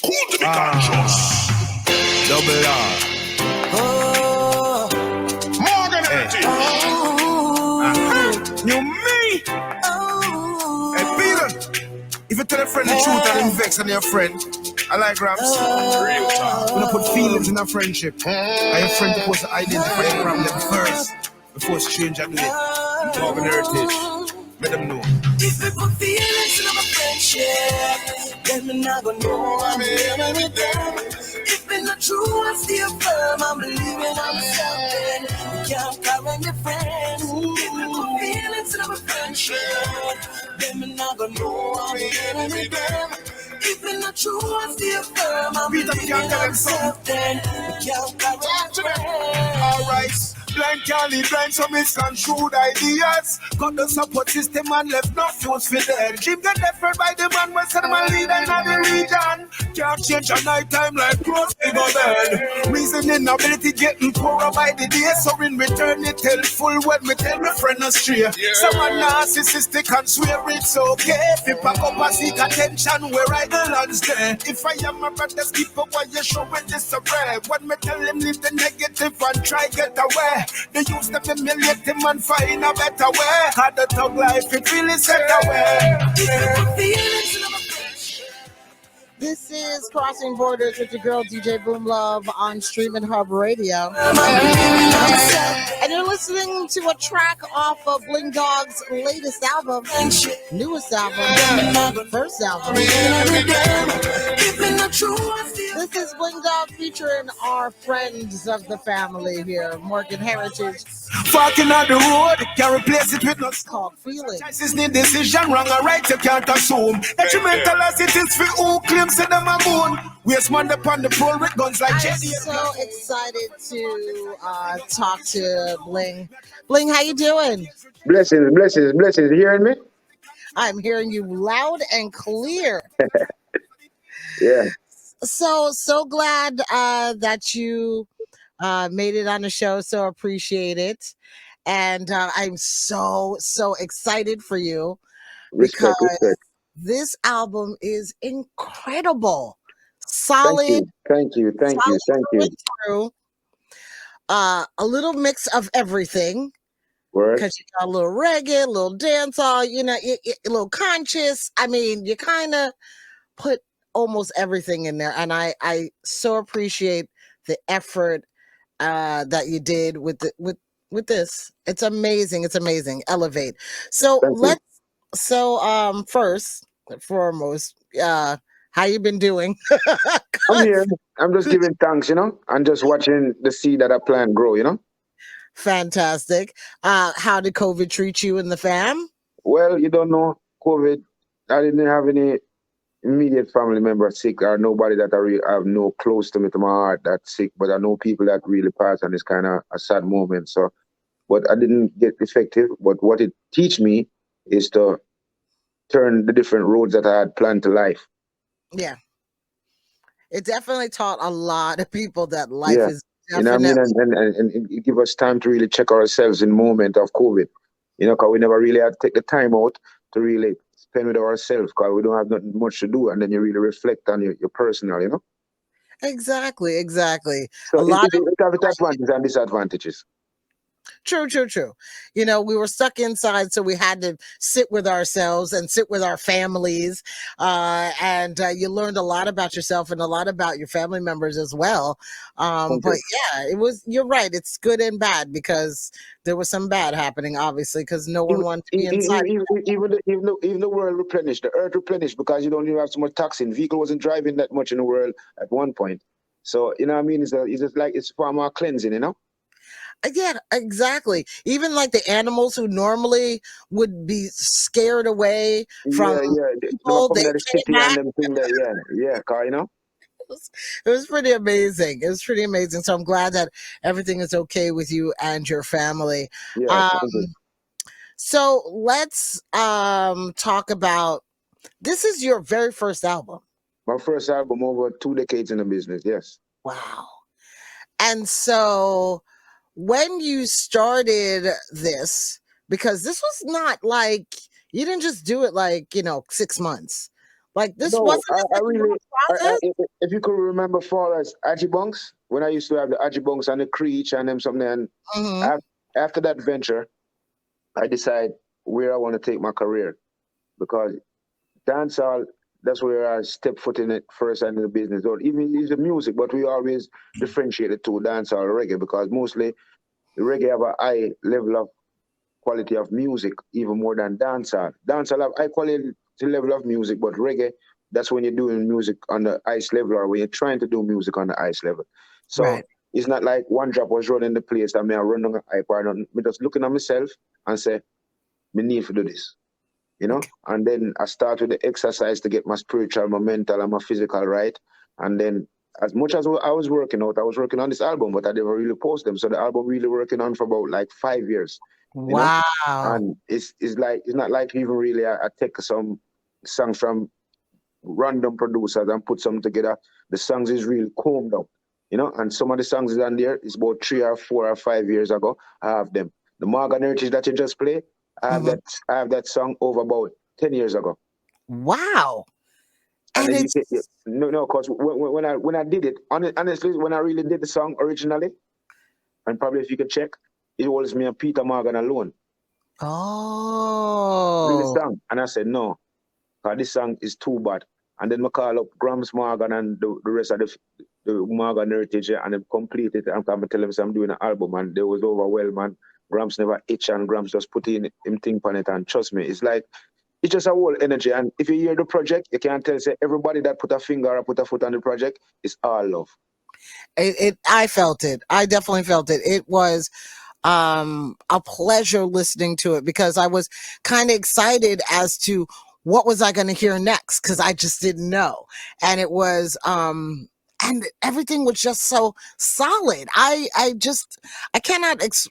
Cool to be conscious. Double R. Oh, Morgan Energy. You me? Hey, Peter. If you tell a friend the truth and then vex on your friend, I like raps. Real talk. When I put feelings in a friendship, and your friend supposed to identify the problem first before stranger do it. Morgan Heritage. Let them know. If we put feelings in our friendship, then we're not gonna know I'm living with them. If it's not true, I still firm. I'm believing I'm something. We can't carry your friends. If we put feelings in our friendship, then we're not gonna know I'm living with them. If it's not true, I still firm. I'm believing I'm something. We can't carry your friends. Alright. Blind can't lead blind, so misconstrued ideas. Got the support system and left no fuse for them. Dream get different by the man, what's the man leader in the region. Can't change a night time like close to go bed. Reasoning ability getting poorer by the day. So in return, it tell full when me tell my friend astray. Someone narcissistic and swear it's okay. If you pack up and seek attention, where I the lands there. If I am a brother's keeper, why you showing disarray? When me tell him leave the negative and try get away. They used to humiliate him and find a better way. Had the thug life, it really set away. This is Crossing Borders with your girl DJ Boomlove on Streaminn Hub Radio. And you're listening to a track off of Bling Dawg's latest album, newest album, first album. This is Bling Dawg featuring our friends of the family here, Morgan Heritage. Fucking on the road, can't replace it with no called Feeling. Choices need decision, wrong or right, you can't assume. Detrimental as it is for who claims that them a moon. Waste man upon the pole with guns like Jesse. I'm so excited to talk to Bling. Bling, how you doing? Blessings, blessings, blessings. You hearing me? I'm hearing you loud and clear. Yeah. So glad that you made it on the show. So appreciate it. And I'm so excited for you because this album is incredible. Solid. Thank you. Through. A little mix of everything. Because you got a little reggae, a little dancehall, you know, a little conscious. I mean, you kind of put almost everything in there, and I so appreciate the effort that you did with this. It's amazing. Elevate. So first and foremost, how you been doing? I'm here. I'm just giving thanks, and just watching the seed that I plant grow, Fantastic. How did COVID treat you and the fam? Well, you don't know COVID. I didn't have any immediate family member sick or nobody that I have no close to me to my heart that's sick, but I know people that really pass on this kind of a sad moment. So, but I didn't get effective. But what it teach me is to turn the different roads that I had planned to life. Yeah. It definitely taught a lot of people that life is definitely. And it give us time to really check ourselves in the moment of COVID. Because we never really had to take the time out to really spend with ourselves because we don't have nothing much to do, and then you really reflect on your personal, Exactly. So it have its advantages and disadvantages. True. We were stuck inside, so we had to sit with ourselves and sit with our families. And you learned a lot about yourself and a lot about your family members as well. But yeah, you're right. It's good and bad because there was some bad happening, obviously, because no one wanted to be inside. Even the world replenished, the earth replenished because you don't even have so much toxin. Vehicle wasn't driving that much in the world at one point. So, you know what I mean? It's just like it's far more cleansing, Yeah, exactly. Even like the animals who normally would be scared away from people, they came back. It was pretty amazing. So I'm glad that everything is okay with you and your family. So let's talk about, this is your very first album. My first album over 2 decades in the business, yes. Wow. And so when you started this, because this was not like, you didn't just do it like, 6 months. Like this No, wasn't I really, process. if you could remember, for us, Ajibunks, when I used to have the Ajibunks and the Creech and them something, and after that venture, I decide where I want to take my career, because dancehall, that's where I step foot in it first and in the business. Or even use the music, but we always differentiate the two, dancehall and reggae, because mostly the reggae have a high level of quality of music, even more than dancehall. Dancehall have high quality level of music, but reggae, that's when you're doing music on the ice level, or when you're trying to do music on the ice level. So Right. it's not like one drop was running the place and me I run on the hype or nothing. Me just looking at myself and say, me need to do this. You know? And then I start with the exercise to get my spiritual, my mental, and my physical right. And then as much as I was working out, I was working on this album, but I never really post them. So the album really working on for about like 5 years. You know? Wow. And it's not like even really I take some songs from random producers and put some together. The songs is really combed up, you know, and some of the songs is on there is about 3 or 4 or 5 years ago. I have them. The Morgan Heritage that you just played, I have that song over about 10 years ago. Wow. And then no, because when I did it, honestly, when I really did the song originally, and probably if you could check, it was me and Peter Morgan alone. Oh. Do the song. And I said, no, this song is too bad. And then I call up Grams Morgan and the rest of the Morgan Heritage, and they completed it. I'm telling them I'm doing an album, and they was overwhelmed, man. Grams never itch, and Grams just put in him thing on it, and trust me, it's like, it's just a whole energy. And if you hear the project, you can't tell, say, everybody that put a finger or put a foot on the project, it's all love. I felt it. I definitely felt it. It was a pleasure listening to it, because I was kind of excited as to what was I going to hear next, because I just didn't know. And it was and everything was just so solid. I cannot it's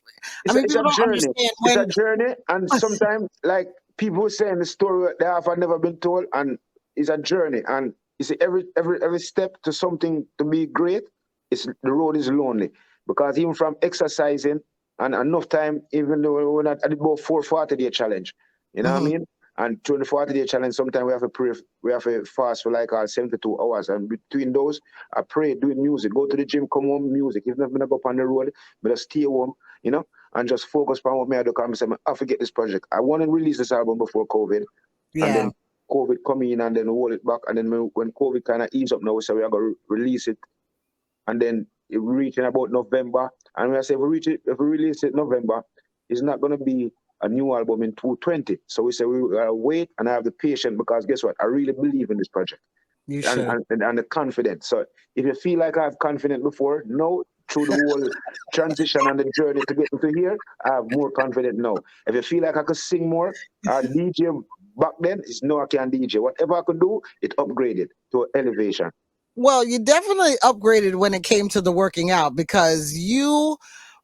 a journey. It's a journey, and sometimes, like, people saying the story they have never been told, and it's a journey. And you see, every step to something to be great, the road is lonely, because even from exercising and enough time, even though when I did about 440-day challenge, you know what I mean? And during the 40-day challenge, sometimes we have to pray, we have to fast for like 72 hours. And between those, I pray, doing music, go to the gym, come home, music. If not, I go up on the road, but I stay home, you know, and just focus on what me I do. Come say, I forget this project. I want to release this album before COVID. Yeah. And then COVID come in, and then hold it back. And then when COVID kind of ease up now, so we are going to release it. And then it reaching about November. And when I say if we release it November, it's not going to be a new album in 2020. So we say we gotta wait and have the patience, because guess what? I really believe in this project. You should. And the confidence. So if you feel like I have confidence before, no, through the whole transition and the journey to get into here, I have more confidence now. If you feel like I could sing more, DJ back then, it's no, I can't DJ. Whatever I could do, it upgraded to elevation. Well, you definitely upgraded when it came to the working out, because you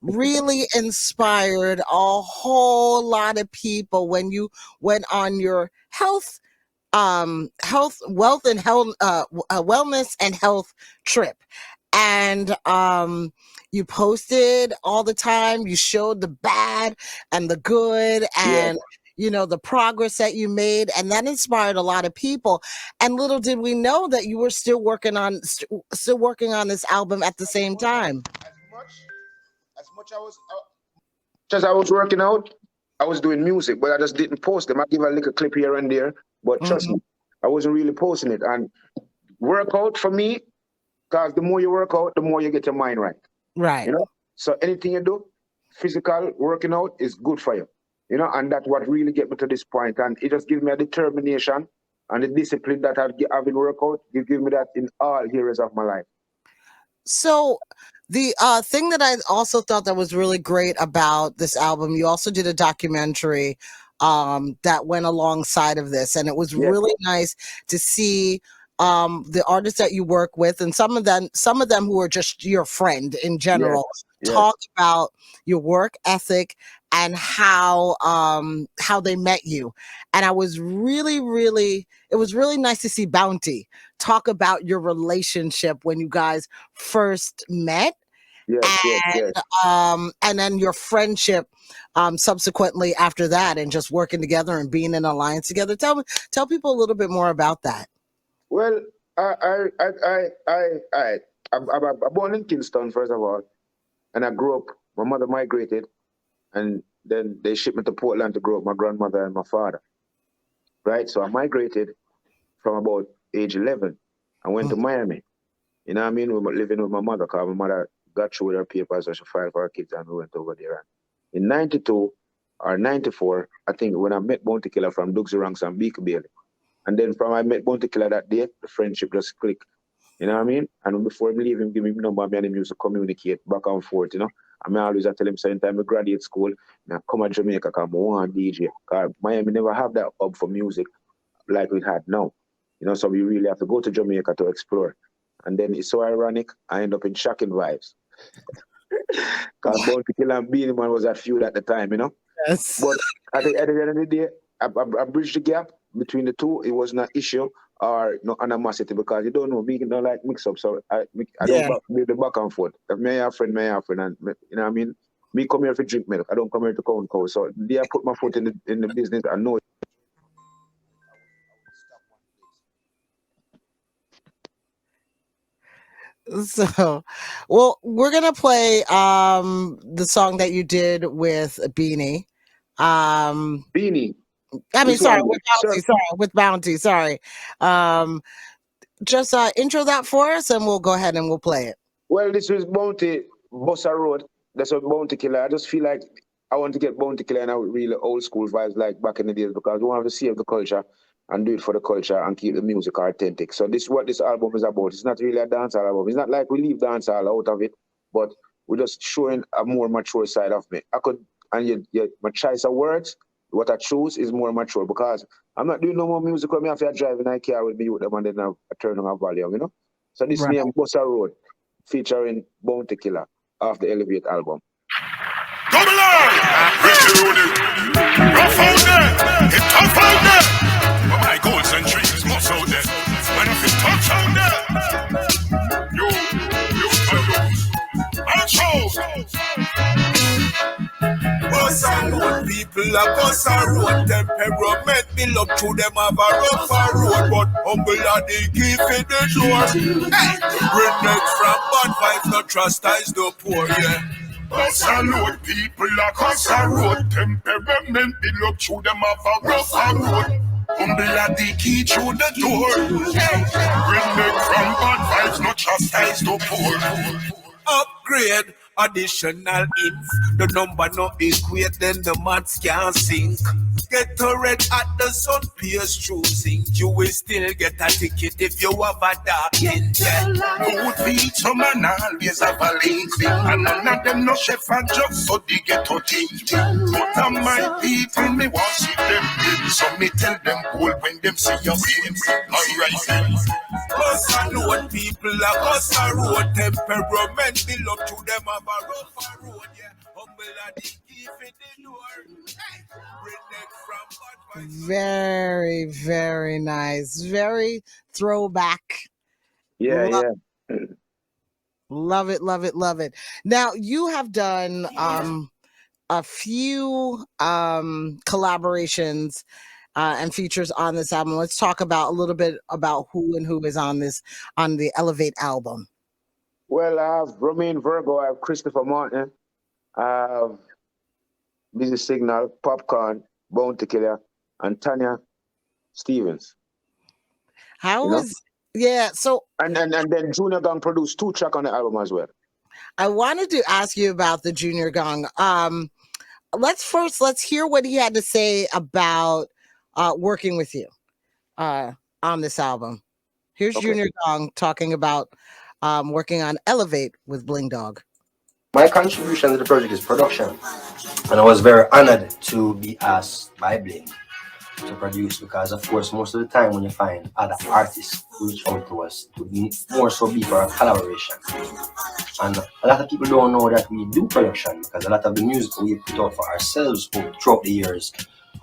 really inspired a whole lot of people when you went on your wellness and health trip. And you posted all the time. You showed the bad and the good, and you know, the progress that you made, and that inspired a lot of people. And little did we know that you were still working on this album at the same time. As much as I was working out, I was doing music, but I just didn't post them. I give a little clip here and there, but trust me, I wasn't really posting it. And workout for me, because the more you work out, the more you get your mind right. Right. You know? So anything you do, physical working out is good for you. You know, and that's what really get me to this point. And it just gives me a determination and the discipline that I've been working out. It gives me that in all areas of my life. So the thing that I also thought that was really great about this album, you also did a documentary that went alongside of this, and it was really nice to see the artists that you work with, and some of them who are just your friend in general, talk about your work ethic and how they met you. And it was really nice to see Bounty talk about your relationship when you guys first met. And then your friendship subsequently after that, and just working together and being in alliance together. Tell people a little bit more about that. Well, I'm born in Kingston, first of all, and I grew up. My mother migrated, and then they shipped me to Portland to grow up. My grandmother and my father, right? So I migrated from about age 11. I went to Miami. You know what I mean? We were living with my mother, because my mother got through her papers, so she filed for her kids, and we went over there. In 92 or 94, I think, when I met Bounty Killer from Dugsy Ranks and Beaker Bailey. And then from I met Bounty Killer that day, the friendship just clicked. You know what I mean? And before him leave him, give me his number, me and him used to communicate back and forth, you know. And I always tell him, same time I graduate school, I come to Jamaica because I want DJ. Because Miami never have that hub for music like we had now. You know, so we really have to go to Jamaica to explore. And then it's so ironic, I end up in Shocking Vibes. Because Bounty Killer and Beanie Man was at feud at the time, you know. Yes. But at the end of the day, I bridged the gap between the two. It wasn't an issue or no animosity, because you don't know, me don't like mix up. So I don't do the back and forth. If me and friend, and you know what I mean? Me come here for drink milk. I don't come here to count cows. So they I put my foot in the business. I know. So, well, we're gonna play the song that you did with Beanie. Beanie. I mean, sorry, with Bounty. With Bounty. Sorry. Just intro that for us, and we'll go ahead and we'll play it. Well, this was Bounty Bossa Road. That's what Bounty Killer. I just feel like I want to get Bounty Killer and out really old school vibes like back in the days, because we want to save the culture and do it for the culture and keep the music authentic. So this is what this album is about. It's not really a dancehall album. It's not like we leave dancehall out of it, but we're just showing a more mature side of me. My choice of words, what I choose is more mature, because I'm not doing no more music when I have to drive in a car with me with them and then I turn on a volume, you know? So this name Bossa Road, featuring Bounty Killer off the Elevate album. Come along! Ricky Rudie! Rough out there! Hit tough out there! But my goals and dreams must out there. When if it touch out there, you, Bossa Road people a Bossa Road temperament. Build up to them have a rougher road, but humble are the key for the door. Hey, redneck from bad vibes, no trust is the poor, yeah. Bossa Road people a Bossa Road temperament. Build up to them have a rougher road. Humble are the key through the door. Hey, redneck from bad vibes, no trust is the poor. Upgrade. Additional inf, the number no equate, then the maths can't sink. Get to red at the sun, pierce choosing. You will still get a ticket if you have a dark intent. Good beat, some man always have a link thing. And none of them no chef and jokes, so they get to think. But of my people, me want see them in. So me tell them cool when them see your skin. Alright then. Bossa Road people, a Bossa Road temperament. Build up to them a road, yeah. Humble at the key for the door. Very, very nice. Very throwback. Yeah. Love it, love it, love it. Now, you have done a few collaborations and features on this album. Let's talk about a little bit about who is on the Elevate album. Well, I have Romain Virgo, I have Christopher Martin, I have Busy Signal, Popcorn, Bounty Killer, and Tanya Stevens. So and then Junior Gang produced 2 tracks on the album as well. I wanted to ask you about the Junior Gang. Let's hear what he had to say about working with you on this album. Here's Junior Gang talking about working on Elevate with Bling Dawg. My contribution to the project is production, and I was very honored to be asked by Bling to produce, because of course most of the time when you find other artists who reach out to us, to be more so be for a collaboration. And a lot of people don't know that we do production, because a lot of the music we put out for ourselves throughout the years,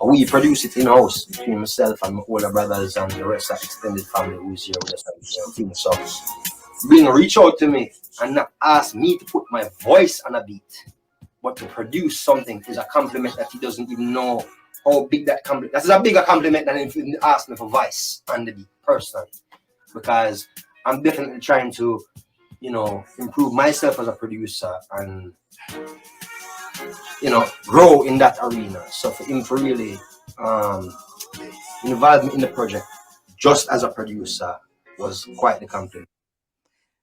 we produce it in-house between myself and my older brothers and the rest of the extended family who's here with us and so Bling reach out to me and not ask me to put my voice on a beat, but to produce something is a compliment that he doesn't even know how big that compliment. That's a bigger compliment than if you ask me for voice on the beat personally. because I'm definitely trying to, improve myself as a producer and, grow in that arena. So for him to really involve me in the project just as a producer was quite the compliment.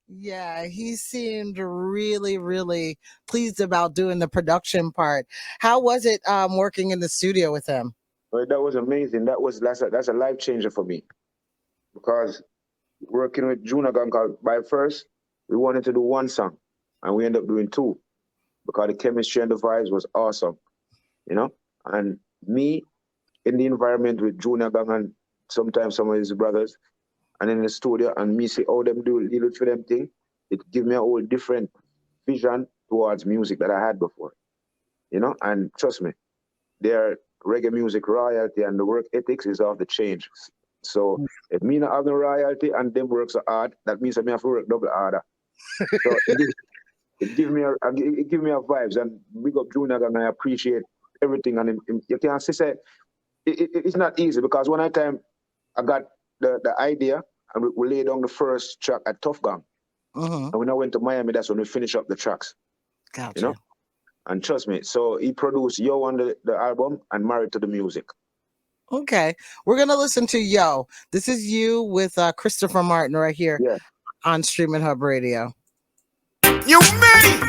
Yeah, he seemed really, really pleased about doing the production part. How was it working in the studio with him? Well, that was amazing. That's a life changer for me because working with Junior Gang, by first we wanted to do one song and we ended up doing two because the chemistry and the vibes was awesome, And me in the environment with Junior Gang and sometimes some of his brothers, and in the studio, and me see how them do little for them thing, it give me a whole different vision towards music that I had before, And trust me, their reggae music royalty and the work ethics is off the change. So if me not have no royalty and them works so hard, that means I may have to work double harder. So it give me a vibes, and big up Junior and I appreciate everything. And you can see say it's not easy because one time I got the idea and we laid down the first track at Tough Gang. And when I went to Miami, that's when we finished up the tracks. Gotcha. And trust me, so he produced Yo on the album and Married to the Music. Okay. We're going to listen to Yo. This is You with Christopher Martin right here on Streaminn Hub Radio. You made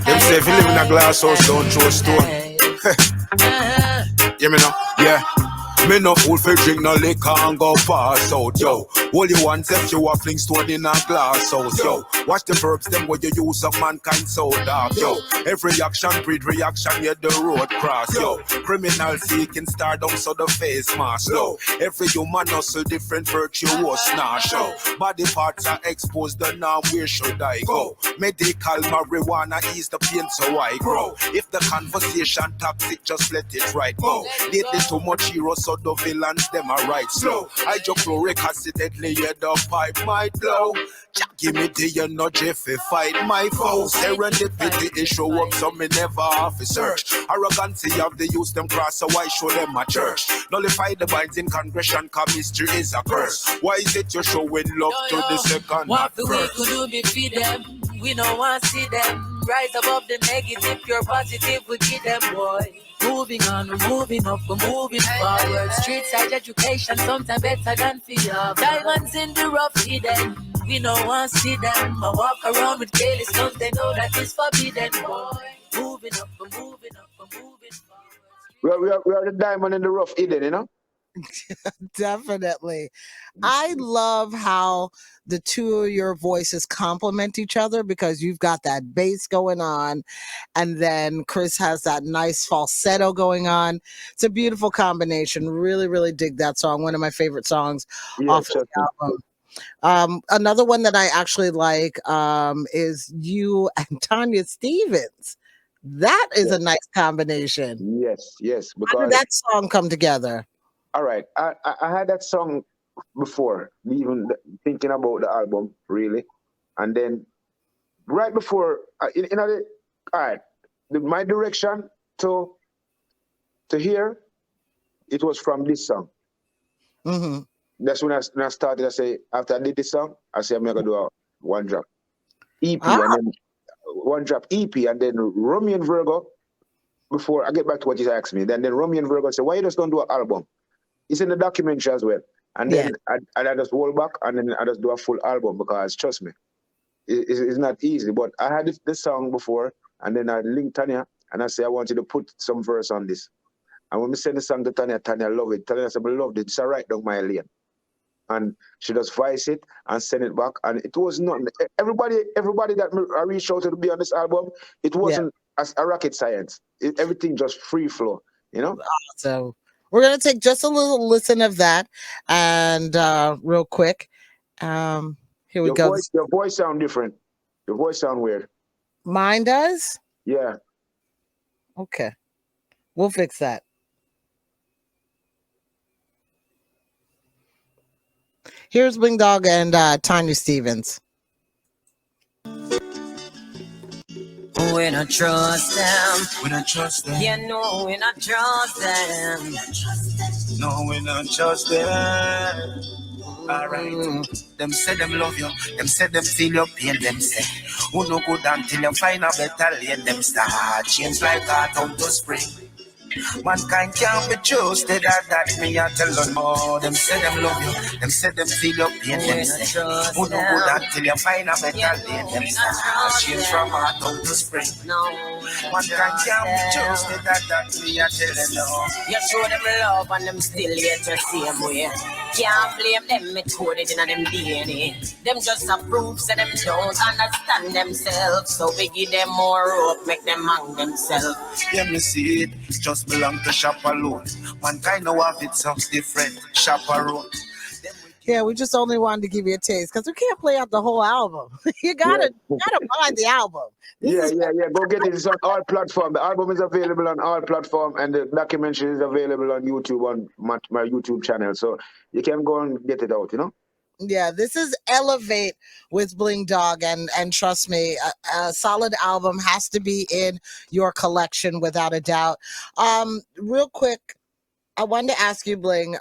Them say if you live in a glass house, don't throw a stone. Hear me now? Yeah. Me no fool for drink no liquor and go pass out, yo. All you want if you a fling stone in a glass house, yo. Watch the verbs, them what you use of mankind so dark, yo. Every action breed reaction, yeah, the road cross, yo. Criminal seeking stardom, so the face mask, yo. Every human hustle, different virtuous snatch, yo. Body parts are exposed, the now where should I go? Medical marijuana ease the pain, so I grow. If the conversation toxic, just let it right go. Lately too much heroes, so the villains, them are right slow. Hydrochloric acid, deadly, yeah, the pipe might blow. Give me the energy if I fight my foes. Serendipity is show up, so me never have to search. Arrogancy of the youth, them cross, so I show them my church. Nullify the binds in congression, cause mystery is a curse. Why is it you're showing love to the second? What the way could do be feed them? We don't want to see them rise above the negative, pure positive, we give them, boy. Moving on, we're moving up, we're moving forward. Street side education, sometimes better than fear. Diamonds in the rough hidden. We don't want to see them. I walk around with daily stones, they know that it's forbidden, boy. Moving up, we're moving up, we're moving forward. We are the diamond in the rough hidden, Definitely. I love how the two of your voices complement each other because you've got that bass going on and then Chris has that nice falsetto going on. It's a beautiful combination. Really, really dig that song. One of my favorite songs off of the album. Another one that I actually like is you and Tanya Stevens. That is a nice combination. Yes. How did that song come together? All right. I had that song before, even thinking about the album, really. And then right before, my direction to hear, it was from this song. Mm-hmm. That's when I started, I say, after I did this song, I say, I'm going to do a one drop EP, and then one drop EP, and then Romeo and Virgo, before I get back to what you asked me, then Romeo and Virgo said, why you just don't do an album? It's in the documentary as well. And then I just hold back and then I just do a full album because, trust me, it's not easy. But I had this song before and then I linked Tanya and I say, I want you to put some verse on this. And when we send the song to Tanya, Tanya love it. Tanya said, I love it. It's right down my lane. And she just voice it and send it back. And it was not, everybody that I reached out to be on this album, it wasn't a rocket science. Everything just free flow, So we're going to take just a little listen of that and real quick. Here we go. Your voice sound different. Your voice sound weird. Mine does? Yeah. Okay. We'll fix that. Here's Bling Dawg and Tanya Stevens. We not trust them. We not trust them. Yeah, no, we not trust them. No, we not trust them. Alright. Them say them love you. Them say them feel your pain. Them say who no good until you find a better lane. Them start change like autumn to spring. Mankind can't be trusted, that me I tell them all. Them say them love you, them say them feel your pain. Them say who no good until you find a better lane. Them start change from autumn to spring. Mankind can't be trusted, that me I tell them all. You show them love and them still hate the same way. Can't blame them, me coded in them DNA. Them just approve, so them don't understand themselves. So we give them more rope, make them hang themselves. Yeah, me see it, just belong to shop alone. Mankind know of it, so different, shop alone. Yeah, we just only wanted to give you a taste because we can't play out the whole album. you gotta buy the album. Yeah. Go get it. It's on all platforms. The album is available on all platforms, and the documentary is available on YouTube on my YouTube channel. So you can go and get it out. Yeah, this is Elevate with Bling Dawg, and trust me, a solid album has to be in your collection without a doubt. Real quick, I wanted to ask you, Bling.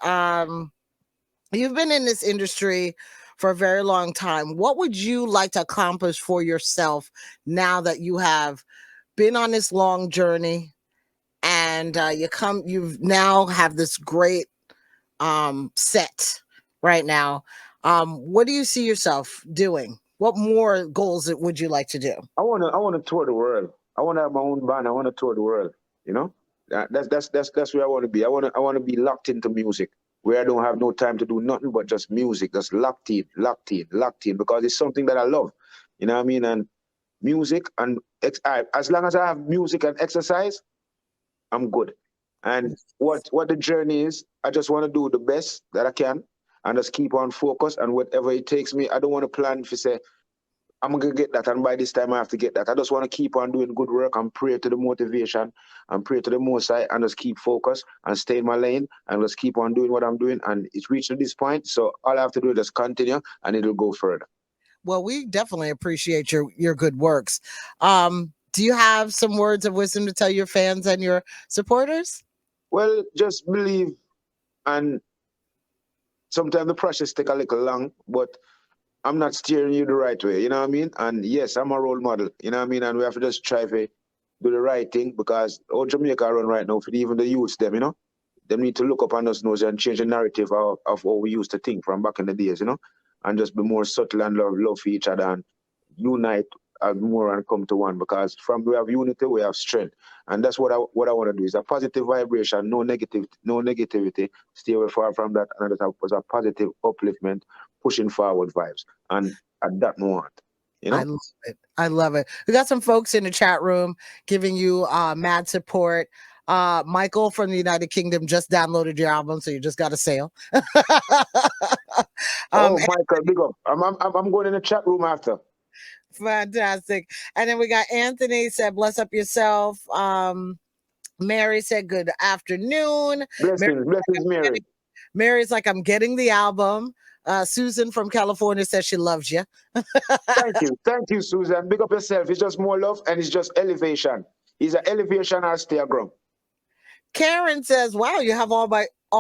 You've been in this industry for a very long time. What would you like to accomplish for yourself now that you have been on this long journey and you now have this great set right now? What do you see yourself doing? What more goals would you like to do? I want to tour the world. I want to have my own band. I want to tour the world. That's where I want to be. I want to be locked into music, where I don't have no time to do nothing but just music. Just locked in, because it's something that I love. You know what I mean? And music, and as long as I have music and exercise, I'm good. And what the journey is, I just want to do the best that I can and just keep on focus, and whatever it takes me. I don't want to plan if you say, I'm going to get that, and by this time I have to get that. I just want to keep on doing good work and pray to the motivation and pray to the Most High and just keep focused and stay in my lane and just keep on doing what I'm doing. And it's reached to this point, so all I have to do is just continue, and it'll go further. Well, we definitely appreciate your good works. Do you have some words of wisdom to tell your fans and your supporters? Well, just believe, and sometimes the process take a little long, but I'm not steering you the right way, you know what I mean? And yes, I'm a role model, you know what I mean? And we have to just try to do the right thing, because all Jamaica run right now, for even the youths, them, they need to look up on us nose and change the narrative of what we used to think from back in the days, and just be more subtle and love for each other and unite more and come to one, because from we have unity, we have strength. And that's what I want to do, is a positive vibration, no negativity, stay away far from that, and that was a positive upliftment, pushing forward vibes. And at that moment, I love it. We got some folks in the chat room giving you mad support. Michael from the United Kingdom just downloaded your album, so you just got a sale. Michael, big up. I'm going in the chat room after. Fantastic. And then we got Anthony said, bless up yourself. Mary said, good afternoon. Blessings, Mary. Mary's like, I'm getting the album. Susan from California says she loves you. Thank you, Susan. Big up yourself. It's just more love, and it's just elevation. It's an elevation or stay ground. Karen says, wow, you have all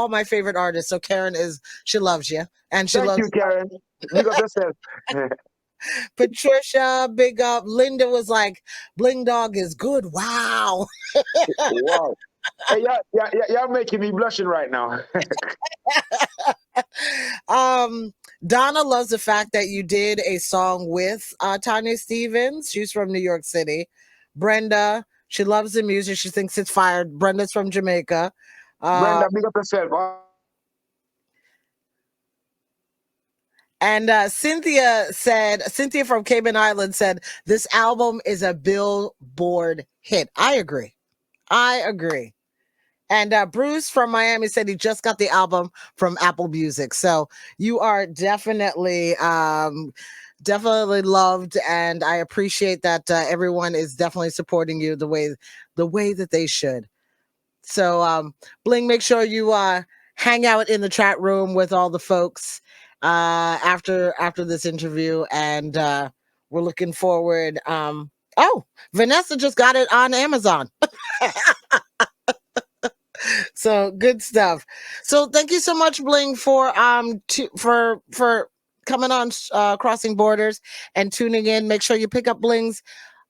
my favorite artists. So Karen she loves you, and she loves you, Karen. Big up yourself. Patricia, big up. Linda was like, Bling Dawg is good. Wow. Wow. Hey, y'all making me blushing right now. Donna loves the fact that you did a song with Tanya Stevens. She's from New York City. Brenda, she loves the music. She thinks it's fire. Brenda's from Jamaica. Brenda, big up yourself. And Cynthia from Cayman Island said, this album is a Billboard hit. I agree. And Bruce from Miami said he just got the album from Apple Music. So you are definitely loved, and I appreciate that everyone is definitely supporting you the way that they should. So Bling, make sure you hang out in the chat room with all the folks after this interview, and we're looking forward Oh, Vanessa just got it on Amazon. So good stuff. So thank you so much, Bling, for coming on Crossing Borders and tuning in. Make sure you pick up Bling's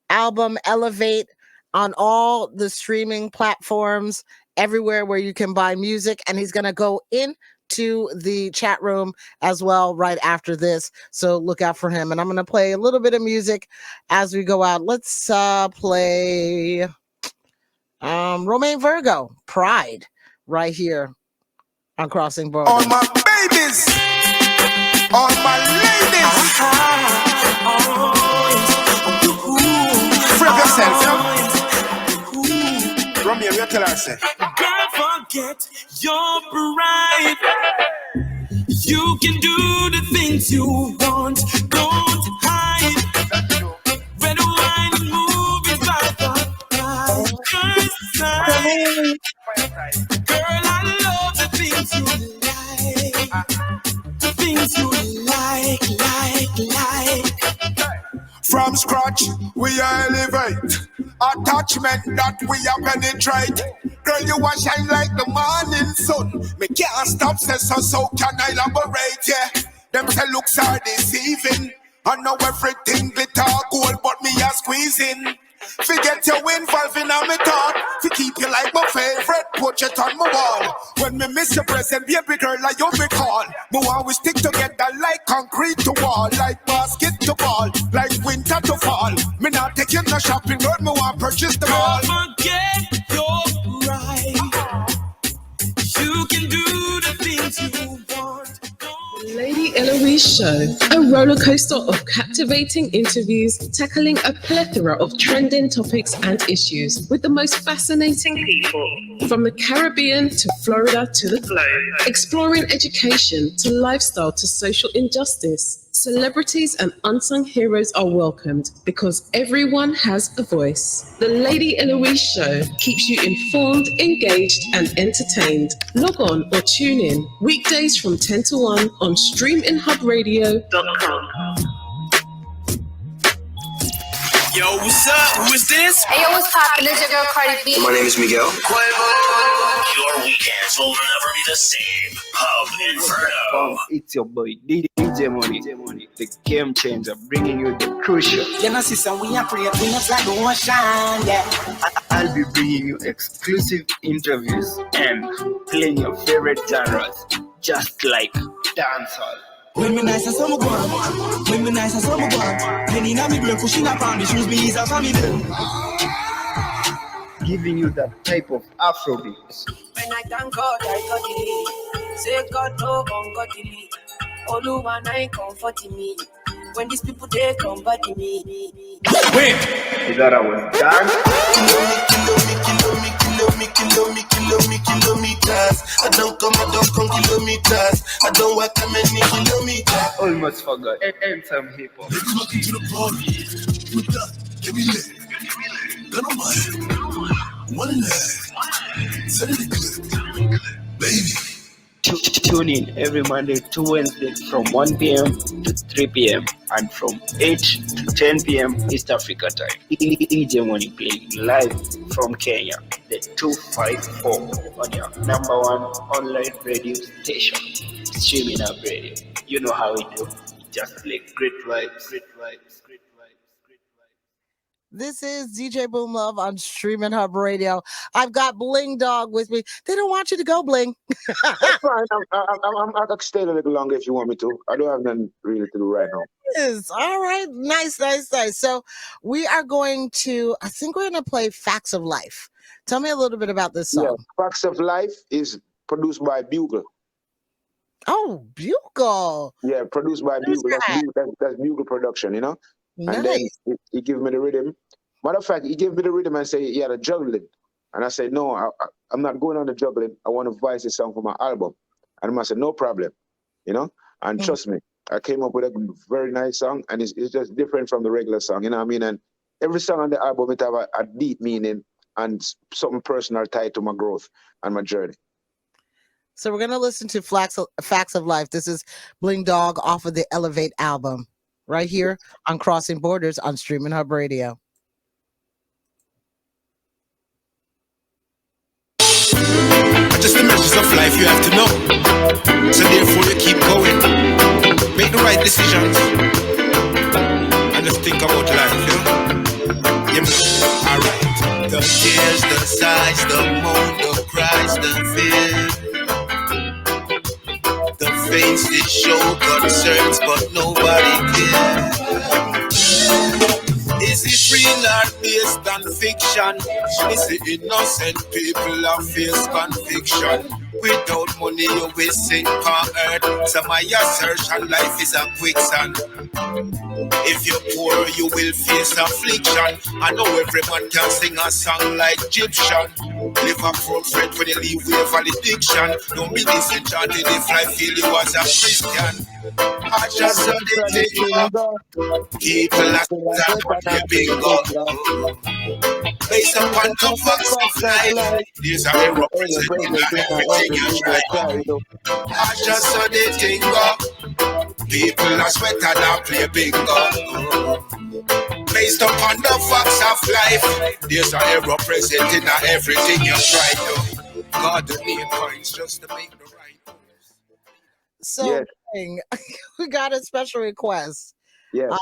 album Elevate on all the streaming platforms, everywhere where you can buy music. And he's gonna go into the chat room as well right after this. So look out for him. And I'm gonna play a little bit of music as we go out. Let's play Romaine Virgo, Pride, right here on Crossing Borders. All my babies, all my ladies, free up yourself, yeah? Romeo, you tell her, say. Girl, forget your pride. You can do the things you want, don't hide. Red wine and movies by the girl's side. Girl, I love the things you like. The things you like. From scratch, we elevate. Attachment that we penetrate. Girl, you are shine like the morning sun. Me can't stop, so can I elaborate, yeah. Them say looks are deceiving. I know everything glitter gold, but me a squeezing. Forget your involving on me thought. To keep you like my favorite portrait on my wall. When me miss your present, baby girl, like you recall. Me want we stick together like concrete to wall. Like basket to ball, like winter to fall. Me not take you no shopping, girl, me want purchase them all. Don't forget your pride. You can do the things you want. Lady Eloise Show, a roller coaster of captivating interviews tackling a plethora of trending topics and issues with the most fascinating people from the Caribbean to Florida to the globe, exploring education to lifestyle to social injustice. Celebrities and unsung heroes are welcomed because everyone has a voice. The Lady Eloise Show keeps you informed, engaged, and entertained. Log on or tune in weekdays from 10 to 1 on streaminhubradio.com. Yo, what's up? Who is this? Hey, yo, what's poppin'? It's your girl Cardi B. My name is Miguel. Your weekends will never be the same. Hub Inferno. It's your boy DJ Money, the game changer, bringing you the crucial. You know, sister, we are creating things like the ocean, yeah. I'll be bringing you exclusive interviews and playing your favorite genres, just like dancehall. When me nice and some go on. When me nice and some go on. Penny na me brain, pushing up on me shoes, me is a family. Giving you that type of Afrobeats. When I thank God, I got it. Say God, no, God, delete. All one I comforting me. When these people they combat me. Wait! Is that our dance? Kilometers. I don't come kilometers. I don't walk many kilometers. Almost forgot. And some hip hop. Welcome to the party. With that, get me lit. Gun on my head. One leg. Set it clip. Baby. Tune in every Monday to Wednesday from 1 p.m. to 3 p.m. and from 8 to 10 p.m. East Africa time. DJ Money playing live from Kenya, the 254 on your #1 online radio station, Streaminn Hub Radio. You know how we do. Just play great vibes. This is DJ Boomlove on Streaminn Hub Radio. I've got Bling Dawg with me. They don't want you to go, Bling. That's fine. I can stay a little longer if you want me to. I don't have nothing really to do right now. Yes. All right. Nice. So we are going to, I think we're going to play Facts of Life. Tell me a little bit about this song. Yeah, Facts of Life is produced by Bugle. Oh, Bugle. Yeah, produced by Bugle. That's Bugle production, you know? Nice. And then he gave me the rhythm. Matter of fact, he gave me the rhythm and said, yeah, the juggling. And I said, no, I'm not going on the juggling. I want to voice this song for my album. And I said, no problem, you know? And trust me, I came up with a very nice song, and it's just different from the regular song, you know what I mean? And every song on the album, it have a deep meaning and something personal tied to my growth and my journey. So we're going to listen to Facts of Life. This is Bling Dawg off of the Elevate album right here on Crossing Borders on Streaminn Hub Radio. challenges of life you have to know. So therefore you keep going. Make the right decisions. And just think about life, you know? Yeah, alright. The tears, the sighs, the moan, the cries, the fear. The faces show concerns, but nobody cares. Is it real or based on fiction? Is it innocent people are face conviction? Without money you will sink on earth. Some of your search and life is a quicksand. If you're poor you will face affliction. I know every man can sing a song like Egyptian. Live a front friend when you leave with valediction. Don't be disenchanted if life feel you as a Christian. I just saw the thing up. People are the bingo. Based upon the facts of life, these are the representing everything you try. I just saw the thing up. People are sweater and play bingo. Based upon the facts of life, these are representing everything you try to. God, the main points just to make the right. So yes. We got a special request. Yes.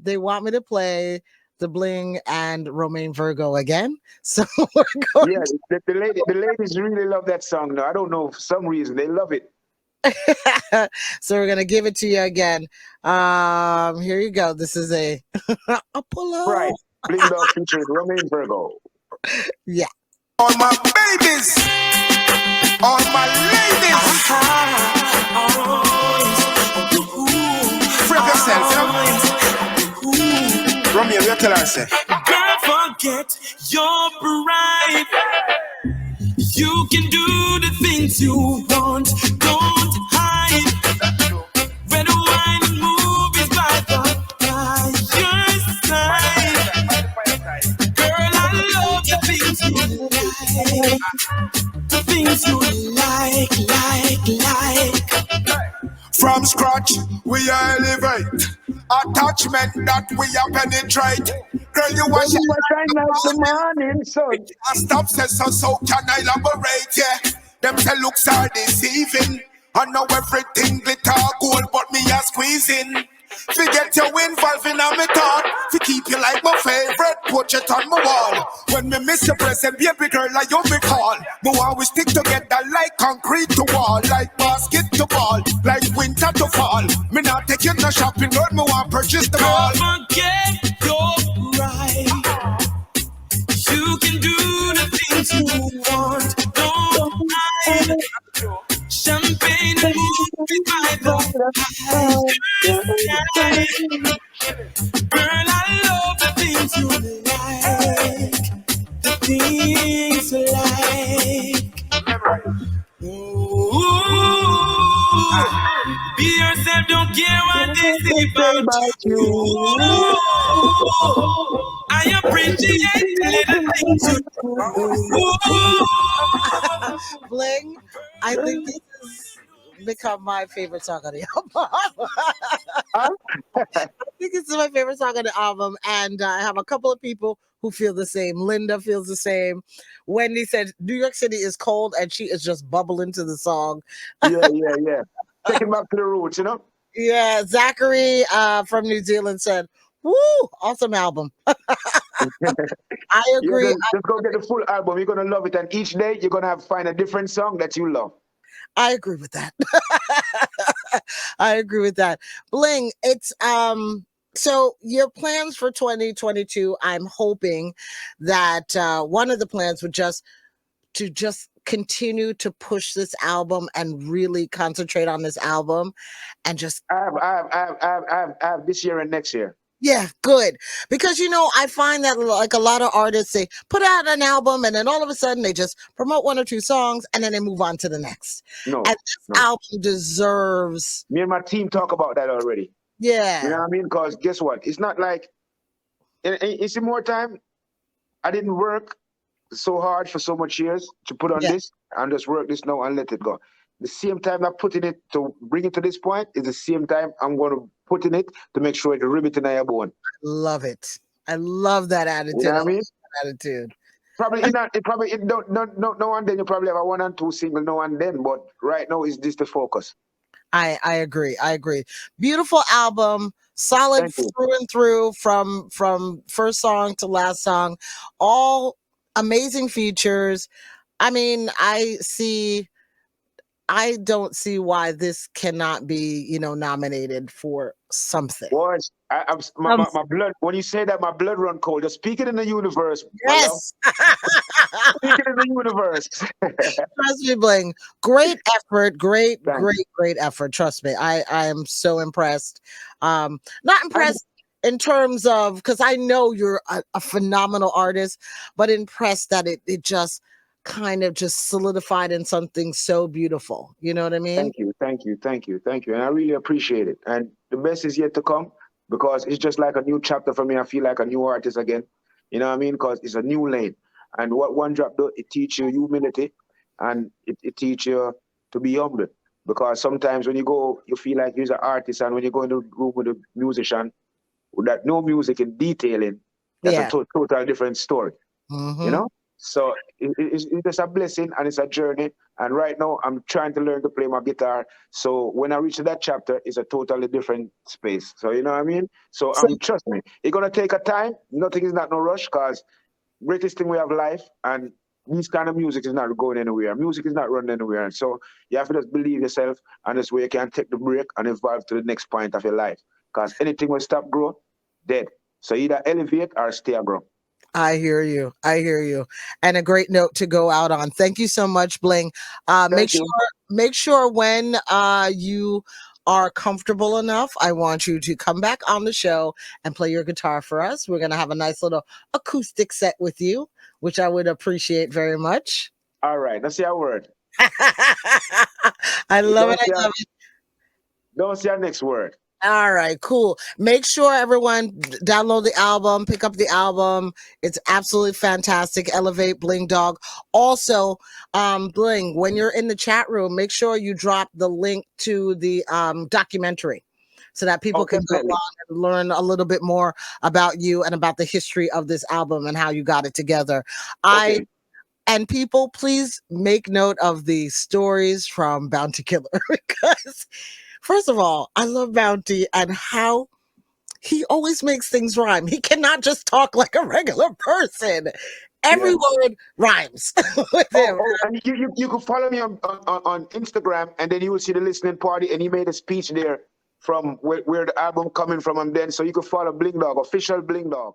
They want me to play the Bling and Romain Virgo again. So we're going. Yeah, the ladies really love that song. Now I don't know for some reason they love it. So we're gonna give it to you again. Here you go. This is a Apollo. Right. Bling Dawg featuring Romain Virgo. Yeah. All my babies, all my ladies. Free yourself, Romeo, you tell her, say. Girl, forget your pride. You can do the things you want. Don't hide. Red, wine, and movies by the your side. Girl, I love the things you like. The things you like. From scratch, we elevate. Attachment that we penetrate. Girl, you want to shine like the morning sun. Stop says so can I elaborate, yeah. Them say looks are deceiving. I know everything glitter gold, but me a squeezing. Forget you involved in my thought. To keep you like my favorite portrait on my wall. When me miss your present, baby girl, like you me call. Me want we stick together like concrete to wall, like basket to ball, like winter to fall. Me not take you no shopping, girl, me want purchase the all. Don't forget your pride. You can do the things you want. Don't hide. Champagne and movies by the girl, I love the things you like. The things you like. Ooh. Be yourself, don't care what they say about you. I appreciate the little things you do. Bling, I think this has become my favorite song on the album. I think this is my favorite song on the album, and I have a couple of people who feel the same. Linda feels the same. Wendy said New York City is cold, and she is just bubbling to the song. Yeah. Taking back to the roots, you know? Yeah, Zachary from New Zealand said, woo, awesome album. I agree. Just go get the full album. You're going to love it. And each day, you're going to find a different song that you love. I agree with that. I agree with that. Bling, it's so your plans for 2022, I'm hoping that one of the plans would just continue to push this album and really concentrate on this album and just I have this year and next year. Yeah, good. Because, I find that like a lot of artists, they put out an album and then all of a sudden they just promote one or two songs and then they move on to the next. And this album deserves... Me and my team talk about that already. Yeah. You know what I mean? Because guess what? It's not like... It's more time. I didn't work so hard for so much years to put on this and just work this now and let it go. The same time I'm putting it to bring it to this point is the same time I'm going to put in it to make sure it's riveting in your bone. Love it. I love that attitude. You know what I mean? That attitude. Probably no and then you probably have a 1 and 2 single now and then, but right now is this the focus. I agree. Beautiful album, solid through and through from first song to last song, all amazing features. I mean, I don't see why this cannot be, nominated for something. Boys, my blood, when you say that, my blood run cold. Just speak it in the universe. Yes. Speak it in the universe. Trust me, Bling. Great effort. Great effort. Trust me. I am so impressed. Not impressed in terms of, because I know you're a phenomenal artist, but impressed that it just kind of just solidified in something so beautiful. You know what I mean? Thank you. And I really appreciate it. And the best is yet to come, because it's just like a new chapter for me. I feel like a new artist again. You know what I mean? Because it's a new lane. And what One Drop does, it teaches you humility, and it teaches you to be humble. Because sometimes when you go, you feel like you're an artist, and when you go in the room with a musician that know music in detailing, that's a total different story. You know? So it's just a blessing, and it's a journey. And right now, I'm trying to learn to play my guitar. So when I reach that chapter, it's a totally different space. So you know what I mean? So trust me, it's gonna take a time. Nothing is not no rush, because greatest thing we have life, and this kind of music is not going anywhere. Music is not running anywhere. And so you have to just believe yourself, and this way you can take the break and evolve to the next point of your life. Because anything will stop growth, dead. So either elevate or stay a grow. I hear you. And a great note to go out on. Thank you so much, Bling. Make sure when you are comfortable enough, I want you to come back on the show and play your guitar for us. We're going to have a nice little acoustic set with you, which I would appreciate very much. All right. Let's see our word. I love it. Don't say our next word. All right, cool. Make sure everyone download the album, pick up the album. It's absolutely fantastic. Elevate Bling Dawg. Also, Bling, when you're in the chat room, make sure you drop the link to the documentary so that people can go on and learn a little bit more about you and about the history of this album and how you got it together. And people, please make note of the stories from Bounty Killer, because first of all, I love Bounty and how he always makes things rhyme. He cannot just talk like a regular person. Every word rhymes with him. And you can follow me on Instagram, and then you will see the listening party, and he made a speech there from where the album coming from, and then so you can follow Bling Dawg, official Bling Dawg.